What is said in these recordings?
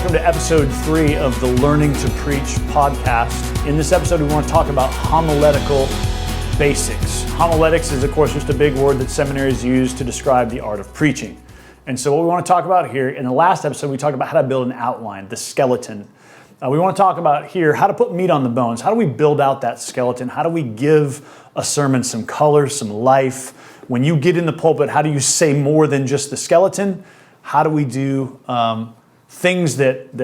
welcome to episode 3 of the Learning to Preach podcast. In this episode, we want to talk about homiletical basics. Homiletics is, of course, just a big word that seminaries use to describe the art of preaching. And so what we want to talk about here, in the last episode, we talked about how to build an outline, the skeleton. We want to talk about here how to put meat on the bones. How do we build out that skeleton? How do we give a sermon some color, some life? When you get in the pulpit, how do you say more than just the skeleton? How do we do things that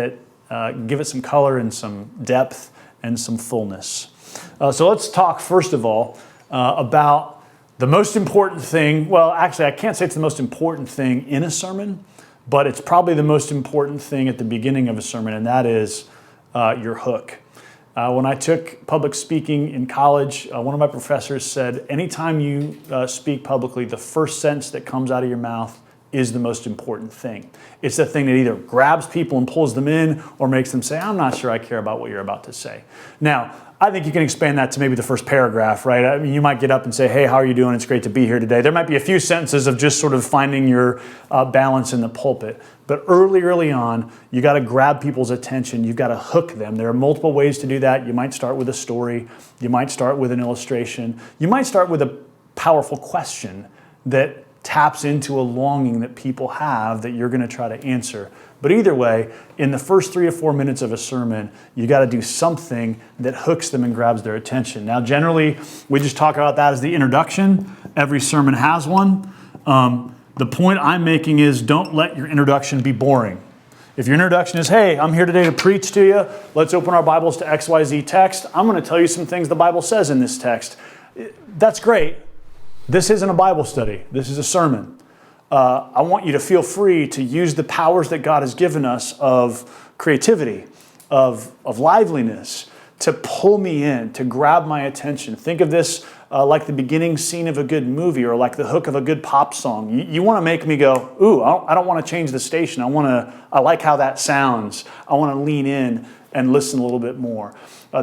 give it some color and some depth and some fullness? So let's talk first of all about the most important thing. Well, actually, I can't say it's the most important thing in a sermon, but it's probably the most important thing at the beginning of a sermon, and that is your hook. When I took public speaking in college, one of my professors said, anytime you speak publicly, the first sentence that comes out of your mouth is the most important thing. It's the thing that either grabs people and pulls them in or makes them say, I'm not sure I care about what you're about to say. Now, I think you can expand that to maybe the first paragraph, right? I mean, you might get up and say, hey, how are you doing? It's great to be here today. There might be a few sentences of just sort of finding your balance in the pulpit. But early on, you got to grab people's attention. You've got to hook them. There are multiple ways to do that. You might start with a story. You might start with an illustration. You might start with a powerful question that taps into a longing that people have that you're going to try to answer. But either way, in the first 3 to 4 minutes of a sermon, you got to do something that hooks them and grabs their attention. Now, generally, we just talk about that as the introduction. Every sermon has one. The point I'm making is don't let your introduction be boring. If your introduction is, hey, I'm here today to preach to you. Let's open our Bibles to XYZ text. I'm going to tell you some things the Bible says in this text. That's great. This isn't a Bible study. This is a sermon. I want you to feel free to use the powers that God has given us of creativity, of liveliness, to pull me in, to grab my attention. Think of this like the beginning scene of a good movie or like the hook of a good pop song. You want to make me go, ooh, I don't want to change the station. I like how that sounds. I want to lean in and listen a little bit more.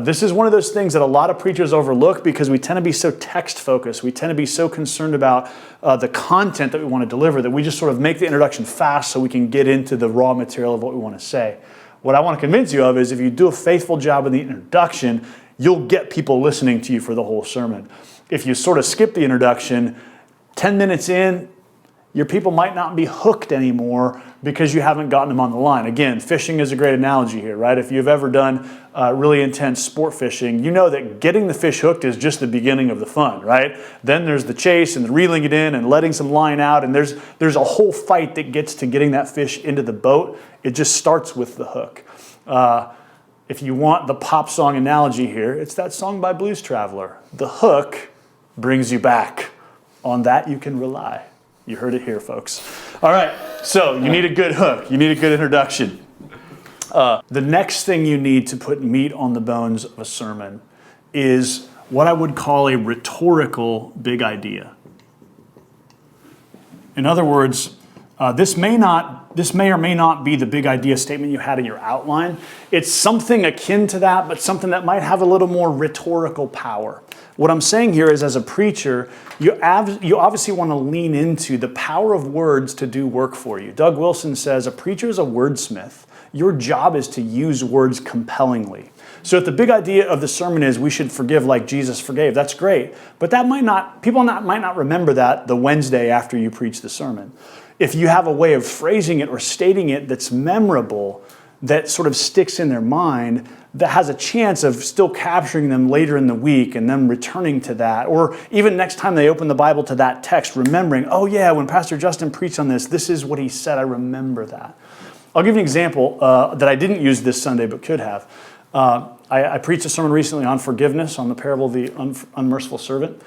This is one of those things that a lot of preachers overlook because we tend to be so text focused. We tend to be so concerned about the content that we want to deliver that we just sort of make the introduction fast so we can get into the raw material of what we want to say. What I want to convince you of is if you do a faithful job in the introduction, you'll get people listening to you for the whole sermon. If you sort of skip the introduction, 10 minutes in, your people might not be hooked anymore because you haven't gotten them on the line. Again, fishing is a great analogy here, right? If you've ever done really intense sport fishing, you know that getting the fish hooked is just the beginning of the fun, right? Then there's the chase and the reeling it in and letting some line out, and there's a whole fight that gets to getting that fish into the boat. It just starts with the hook. If you want the pop song analogy here, it's that song by Blues Traveler. The hook brings you back. On that you can rely. You heard it here, folks. All right, so you need a good hook. You need a good introduction. The next thing you need to put meat on the bones of a sermon is what I would call a rhetorical big idea. In other words, this may or may not be the big idea statement you had in your outline. It's something akin to that, but something that might have a little more rhetorical power. What I'm saying here is, as a preacher, you obviously want to lean into the power of words to do work for you. Doug Wilson says, a preacher is a wordsmith. Your job is to use words compellingly. So if the big idea of the sermon is we should forgive like Jesus forgave, that's great. But people might not remember that the Wednesday after you preach the sermon. If you have a way of phrasing it or stating it that's memorable, that sort of sticks in their mind, that has a chance of still capturing them later in the week and them returning to that. Or even next time they open the Bible to that text, remembering, oh yeah, when Pastor Justin preached on this is what he said. I remember that. I'll give you an example that I didn't use this Sunday but could have. I preached a sermon recently on forgiveness, on the parable of the unmerciful servant.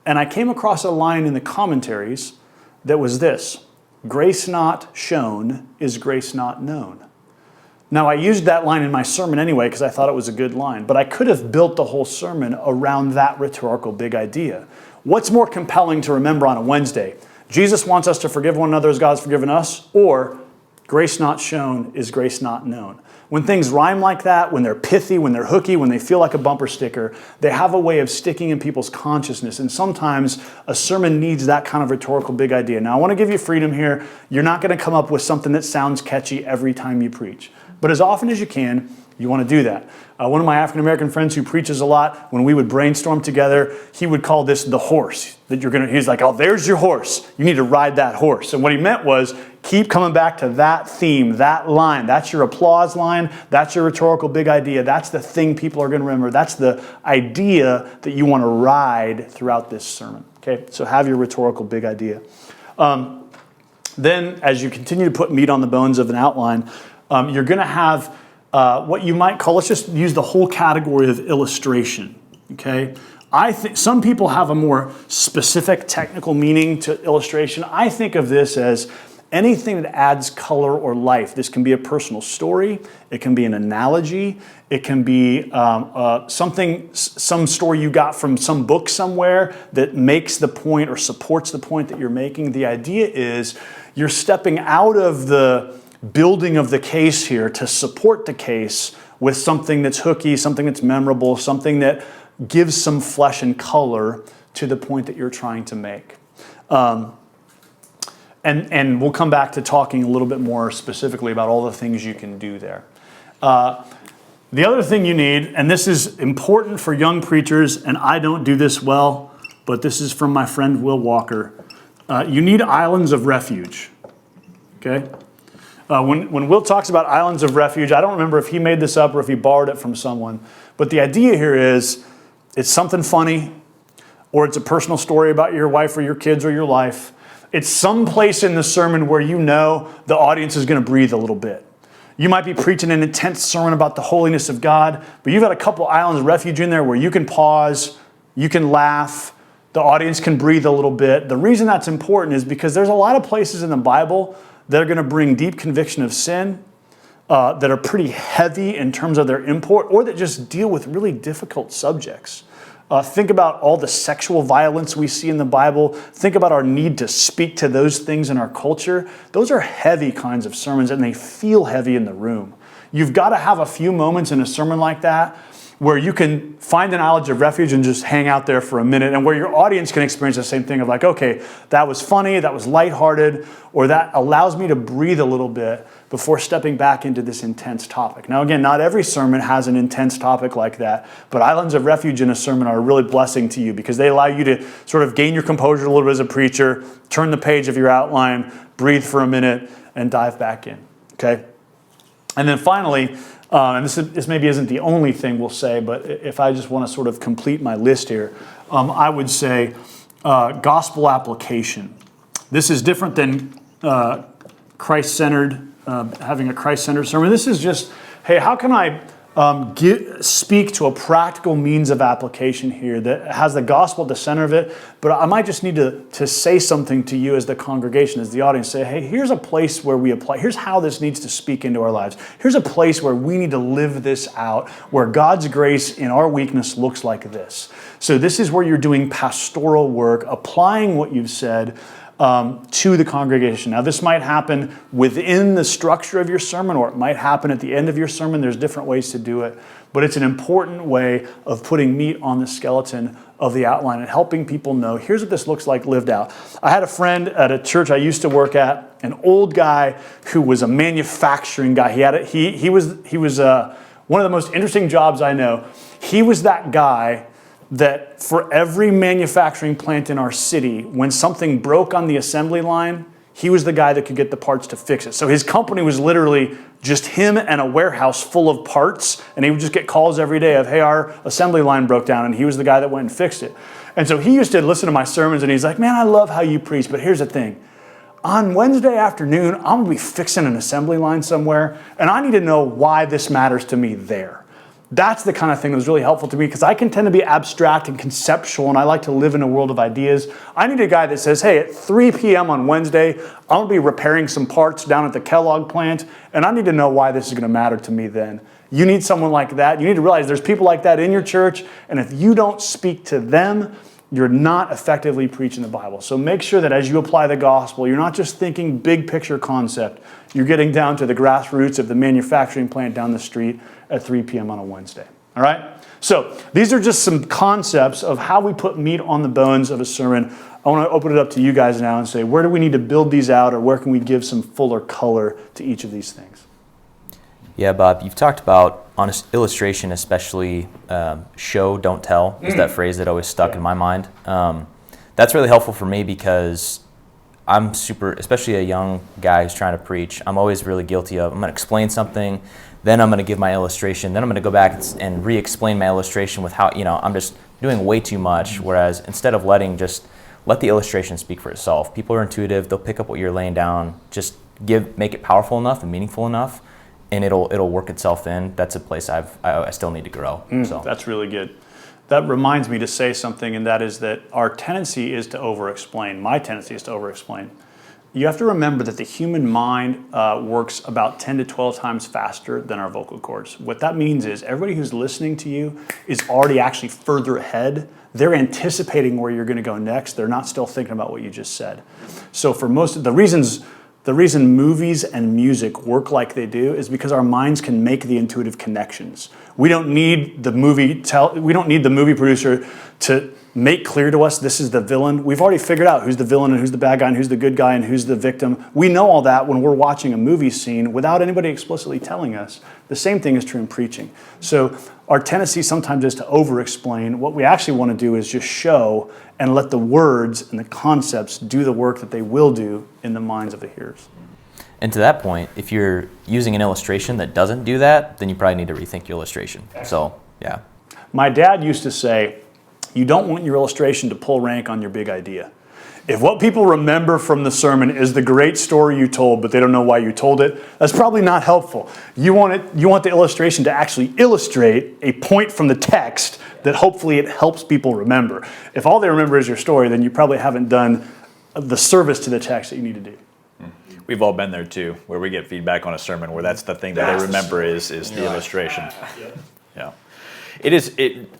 And I came across a line in the commentaries that was this: grace not shown is grace not known. Now, I used that line in my sermon anyway because I thought it was a good line, but I could have built the whole sermon around that rhetorical big idea. What's more compelling to remember on a Wednesday? Jesus wants us to forgive one another as God has forgiven us, or Grace not shown is grace not known. When things rhyme like that, when they're pithy, when they're hooky, when they feel like a bumper sticker, they have a way of sticking in people's consciousness. And sometimes a sermon needs that kind of rhetorical big idea. Now, I want to give you freedom here. You're not going to come up with something that sounds catchy every time you preach. But as often as you can, you want to do that. One of my African-American friends who preaches a lot, when we would brainstorm together, he would call this the horse. He's like, oh, there's your horse. You need to ride that horse. And what he meant was, keep coming back to that theme, that line. That's your applause line. That's your rhetorical big idea. That's the thing people are going to remember. That's the idea that you want to ride throughout this sermon. Okay, so have your rhetorical big idea. Then, as you continue to put meat on the bones of an outline, you're going to have what you might call, let's just use the whole category of illustration. Okay, I think some people have a more specific technical meaning to illustration. I think of this as anything that adds color or life. This can be a personal story. It can be an analogy. It can be some story you got from some book somewhere that makes the point or supports the point that you're making. The idea is you're stepping out of the building of the case here to support the case with something that's hooky, something that's memorable, something that gives some flesh and color to the point that you're trying to make. And we'll come back to talking a little bit more specifically about all the things you can do there. The other thing you need, and this is important for young preachers, and I don't do this well, but this is from my friend Will Walker. You need islands of refuge. Okay? When Will talks about islands of refuge, I don't remember if he made this up or if he borrowed it from someone, but the idea here is it's something funny, or it's a personal story about your wife or your kids or your life. It's some place in the sermon where you know the audience is going to breathe a little bit. You might be preaching an intense sermon about the holiness of God, but you've got a couple islands of refuge in there where you can pause, you can laugh, the audience can breathe a little bit. The reason that's important is because there's a lot of places in the Bible that are going to bring deep conviction of sin, that are pretty heavy in terms of their import, or that just deal with really difficult subjects. Think about all the sexual violence we see in the Bible. Think about our need to speak to those things in our culture. Those are heavy kinds of sermons, and they feel heavy in the room. You've got to have a few moments in a sermon like that where you can find an island of refuge and just hang out there for a minute, and where your audience can experience the same thing of like, okay, that was funny, that was lighthearted, or that allows me to breathe a little bit before stepping back into this intense topic. Now again, not every sermon has an intense topic like that, but islands of refuge in a sermon are a really blessing to you because they allow you to sort of gain your composure a little bit as a preacher, turn the page of your outline, breathe for a minute, and dive back in, okay? And then finally, and this maybe isn't the only thing we'll say, but if I just want to sort of complete my list here, I would say gospel application. This is different than Christ-centered, having a Christ-centered sermon. This is just, hey, how can I speak to a practical means of application here that has the gospel at the center of it, but I might just need to say something to you as the congregation, as the audience, say, hey, here's a place where we apply, here's how this needs to speak into our lives. Here's a place where we need to live this out, where God's grace in our weakness looks like this. So this is where you're doing pastoral work, applying what you've said to the congregation. Now, this might happen within the structure of your sermon, or it might happen at the end of your sermon. There's different ways to do it, but it's an important way of putting meat on the skeleton of the outline and helping people know, here's what this looks like lived out. I had a friend at a church I used to work at, an old guy who was a manufacturing guy. He was one of the most interesting jobs I know. He was that guy that for every manufacturing plant in our city, when something broke on the assembly line, he was the guy that could get the parts to fix it. So his company was literally just him and a warehouse full of parts, and he would just get calls every day of, hey, our assembly line broke down, and he was the guy that went and fixed it. And so he used to listen to my sermons, and he's like, man, I love how you preach, but here's the thing. On Wednesday afternoon, I'm going to be fixing an assembly line somewhere, and I need to know why this matters to me there. That's the kind of thing that was really helpful to me because I can tend to be abstract and conceptual, and I like to live in a world of ideas. I need a guy that says, hey, at 3 p.m. on Wednesday, I'm going to be repairing some parts down at the Kellogg plant, and I need to know why this is going to matter to me then. You need someone like that. You need to realize there's people like that in your church, and if you don't speak to them, you're not effectively preaching the Bible. So make sure that as you apply the gospel, you're not just thinking big picture concept. You're getting down to the grassroots of the manufacturing plant down the street at 3 p.m. on a Wednesday. All right? So these are just some concepts of how we put meat on the bones of a sermon. I want to open it up to you guys now and say, where do we need to build these out, or where can we give some fuller color to each of these things? Yeah, Bob, you've talked about on illustration, especially show, don't tell, is that phrase that always stuck in my mind. That's really helpful for me because I'm especially a young guy who's trying to preach, I'm always really guilty of, I'm going to explain something, then I'm going to give my illustration, then I'm going to go back and re-explain my illustration with how, I'm just doing way too much, whereas instead of let the illustration speak for itself. People are intuitive, they'll pick up what you're laying down, just make it powerful enough and meaningful enough, and it'll work itself in. That's a place I still need to grow. So that's really good. That reminds me to say something, and that is that our tendency is to over-explain. My tendency is to over-explain. You have to remember that the human mind works about 10 to 12 times faster than our vocal cords. What that means is everybody who's listening to you is already actually further ahead. They're anticipating where you're going to go next. They're not still thinking about what you just said. So for most of the reason movies and music work like they do is because our minds can make the intuitive connections. We don't need the movie producer to make clear to us this is the villain. We've already figured out who's the villain and who's the bad guy and who's the good guy and who's the victim. We know all that when we're watching a movie scene without anybody explicitly telling us. The same thing is true in preaching. So our tendency sometimes is to over-explain. What we actually want to do is just show and let the words and the concepts do the work that they will do in the minds of the hearers. And to that point, if you're using an illustration that doesn't do that, then you probably need to rethink your illustration. So, yeah. My dad used to say, you don't want your illustration to pull rank on your big idea. If what people remember from the sermon is the great story you told, but they don't know why you told it, that's probably not helpful. You want the illustration to actually illustrate a point from the text that hopefully it helps people remember. If all they remember is your story, then you probably haven't done the service to the text that you need to do. We've all been there too, where we get feedback on a sermon where that's the thing that they remember is the illustration. Yeah.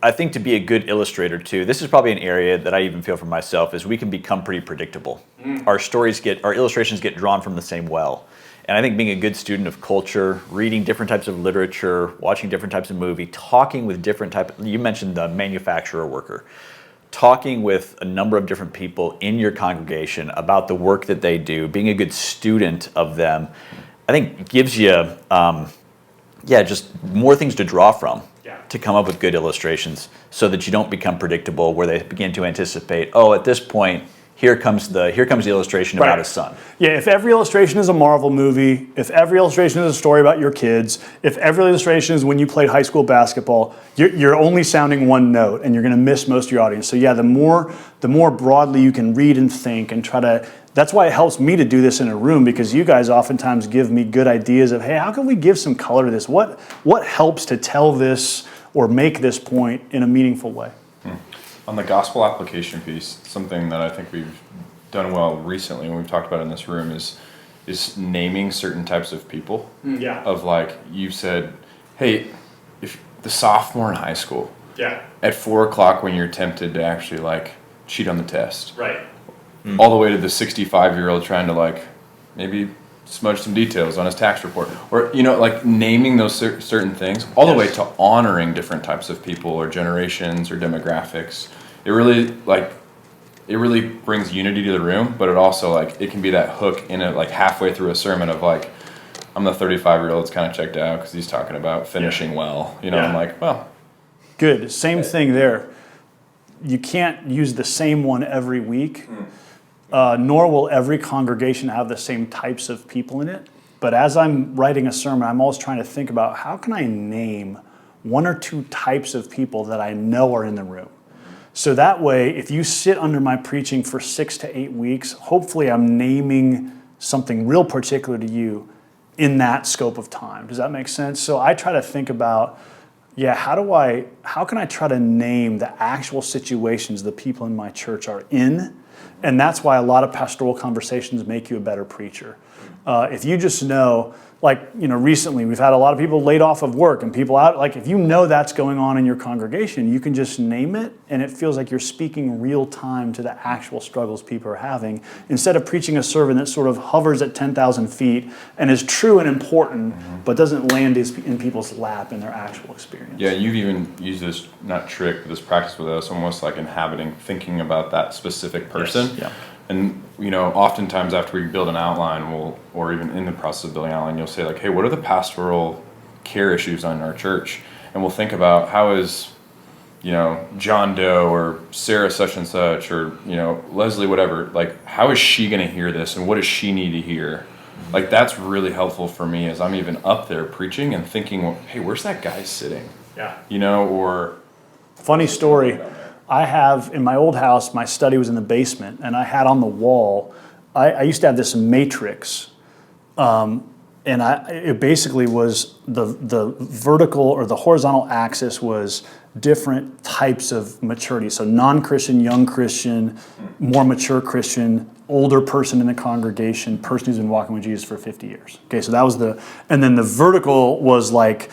I think to be a good illustrator too, this is probably an area that I even feel for myself, is we can become pretty predictable. Our illustrations get drawn from the same well. And I think being a good student of culture, reading different types of literature, watching different types of movie, talking with you mentioned the manufacturer worker, talking with a number of different people in your congregation about the work that they do, being a good student of them, I think gives you just more things to draw from. To come up with good illustrations so that you don't become predictable, where they begin to anticipate, at this point, here comes the illustration about his son. Yeah, if every illustration is a Marvel movie, if every illustration is a story about your kids, if every illustration is when you played high school basketball, you're only sounding one note and you're going to miss most of your audience. So yeah, the more broadly you can read and think and try to. That's why it helps me to do this in a room, because you guys oftentimes give me good ideas of, hey, how can we give some color to this? What helps to tell this or make this point in a meaningful way? On the gospel application piece, something that I think we've done well recently, and we've talked about in this room, is naming certain types of people. Of like, you said, hey, if the sophomore in high school, at 4:00 when you're tempted to actually like cheat on the test, Right. all the way to the 65-year-old trying to like maybe smudge some details on his tax report, or like naming those certain things, all the way to honoring different types of people or generations or demographics. It really brings unity to the room, but it also it can be that hook in it, like halfway through a sermon of like, I'm the 35-year-old that's kind of checked out because he's talking about finishing well. I'm like, well, good. Same thing there. You can't use the same one every week. Nor will every congregation have the same types of people in it. But as I'm writing a sermon, I'm always trying to think about how can I name one or two types of people that I know are in the room. So that way, if you sit under my preaching for 6 to 8 weeks, hopefully I'm naming something real particular to you in that scope of time. Does that make sense? So I try to think about, how can I try to name the actual situations the people in my church are in? And that's why a lot of pastoral conversations make you a better preacher. If you just know, recently we've had a lot of people laid off of work and people out, if you know that's going on in your congregation, you can just name it and it feels like you're speaking real time to the actual struggles people are having, instead of preaching a sermon that sort of hovers at 10,000 feet and is true and important, but doesn't land in people's lap in their actual experience. Yeah, you've even used this, not trick, but this practice with us, almost like inhabiting, thinking about that specific person. Yes. Yeah. And, oftentimes after we build an outline, or even in the process of building an outline, you'll say like, hey, what are the pastoral care issues on our church? And we'll think about how is, John Doe or Sarah such and such, or, Leslie, whatever, like, how is she going to hear this and what does she need to hear? Like, that's really helpful for me as I'm even up there preaching and thinking, well, hey, where's that guy sitting? Yeah. Or... Funny story. I have, in my old house, my study was in the basement, and I had on the wall, I used to have this matrix, and it basically was the vertical or the horizontal axis was different types of maturity. So non-Christian, young Christian, more mature Christian, older person in the congregation, person who's been walking with Jesus for 50 years. Okay, so that was and then the vertical was like,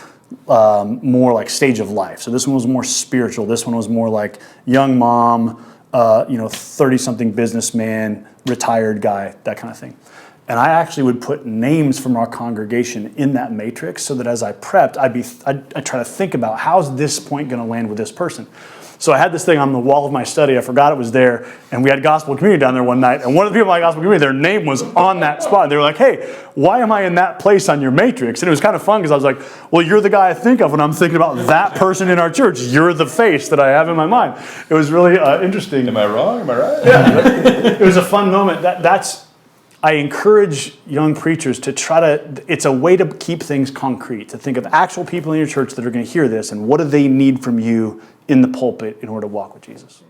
more like stage of life. So this one was more spiritual. This one was more like young mom, 30-something businessman, retired guy, that kind of thing. And I actually would put names from our congregation in that matrix so that as I prepped, I'd try to think about how's this point going to land with this person. So I had this thing on the wall of my study. I forgot it was there. And we had gospel community down there one night. And one of the people in my gospel community, their name was on that spot. They were like, hey, why am I in that place on your matrix? And it was kind of fun because I was like, well, you're the guy I think of when I'm thinking about that person in our church. You're the face that I have in my mind. It was really interesting. Am I wrong? Am I right? Yeah. It was a fun moment. I encourage young preachers to it's a way to keep things concrete, to think of actual people in your church that are going to hear this and what do they need from you in the pulpit in order to walk with Jesus.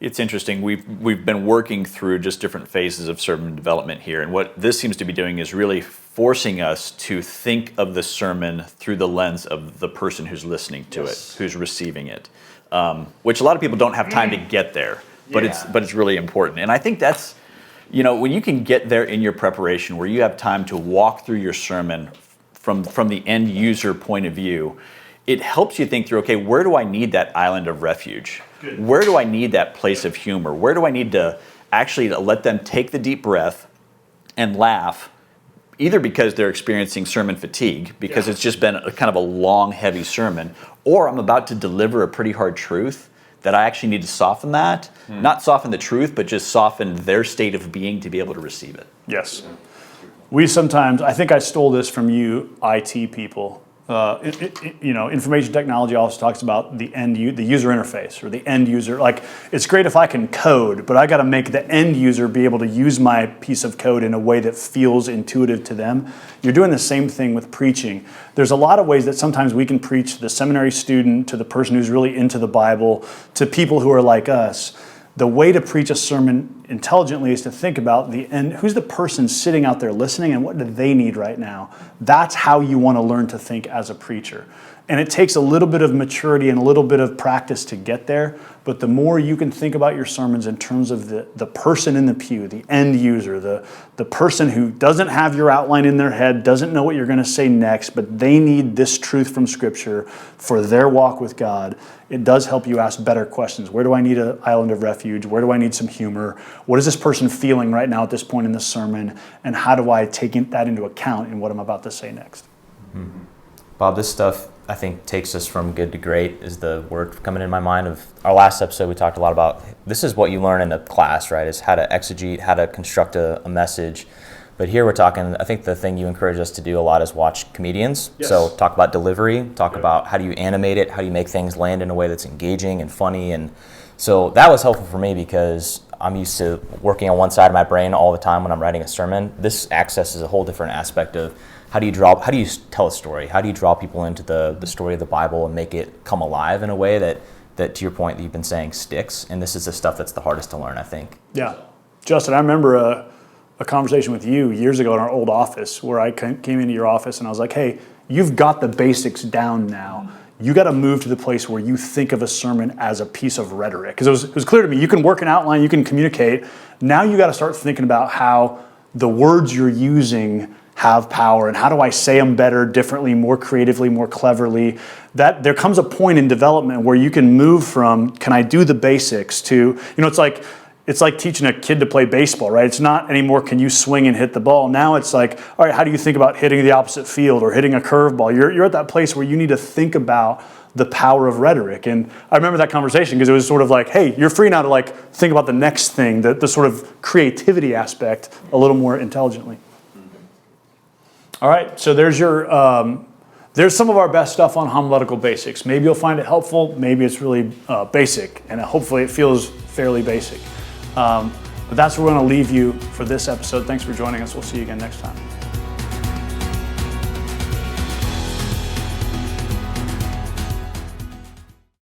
It's interesting. We've been working through just different phases of sermon development here, and what this seems to be doing is really forcing us to think of the sermon through the lens of the person who's listening to it, who's receiving it, which a lot of people don't have time to get there, but it's really important. And I think that's, when you can get there in your preparation, where you have time to walk through your sermon from the end user point of view, it helps you think through, okay, where do I need that island of refuge? Good. Where do I need that place of humor? Where do I need to actually let them take the deep breath and laugh, either because they're experiencing sermon fatigue, because it's just been kind of a long, heavy sermon, or I'm about to deliver a pretty hard truth that I actually need to soften that. Not soften the truth, but just soften their state of being to be able to receive it. Yes. We sometimes, I think I stole this from you IT people. Information technology also talks about the user interface or the end user. Like, it's great if I can code, but I got to make the end user be able to use my piece of code in a way that feels intuitive to them. You're doing the same thing with preaching. There's a lot of ways that sometimes we can preach to the seminary student, to the person who's really into the Bible, to people who are like us. The way to preach a sermon intelligently is to think about the end. Who's the person sitting out there listening and what do they need right now? That's how you want to learn to think as a preacher. And it takes a little bit of maturity and a little bit of practice to get there. But the more you can think about your sermons in terms of the person in the pew, the end user, the person who doesn't have your outline in their head, doesn't know what you're going to say next, but they need this truth from Scripture for their walk with God, it does help you ask better questions. Where do I need an island of refuge? Where do I need some humor? What is this person feeling right now at this point in the sermon? And how do I take that into account in what I'm about to say next? Mm-hmm. Bob, this stuff, I think, takes us from good to great is the word coming in my mind. Of our last episode, we talked a lot about this is what you learn in a class, right? Is how to exegete, how to construct a message. But here we're talking, I think the thing you encourage us to do a lot is watch comedians. Yes. So talk about delivery, talk about how do you animate it, how do you make things land in a way that's engaging and funny. And so that was helpful for me because I'm used to working on one side of my brain all the time when I'm writing a sermon. This accesses a whole different aspect of how do you tell a story? How do you draw people into the story of the Bible and make it come alive in a way that to your point that you've been saying sticks? And this is the stuff that's the hardest to learn, I think. Yeah. Justin, I remember a conversation with you years ago in our old office where I came into your office and I was like, hey, you've got the basics down now. You got to move to the place where you think of a sermon as a piece of rhetoric. Because it was clear to me, you can work an outline, you can communicate. Now you got to start thinking about how the words you're using, have power, and how do I say them better, differently, more creatively, more cleverly. That there comes a point in development where you can move from, can I do the basics, to, it's like teaching a kid to play baseball, right? It's not anymore, can you swing and hit the ball? Now it's like, all right, how do you think about hitting the opposite field or hitting a curveball? You're at that place where you need to think about the power of rhetoric. And I remember that conversation because it was sort of like, hey, you're free now to like think about the next thing, the sort of creativity aspect a little more intelligently. All right, so there's some of our best stuff on homiletical basics. Maybe you'll find it helpful, maybe it's really basic, and hopefully it feels fairly basic. But that's where we're going to leave you for this episode. Thanks for joining us. We'll see you again next time.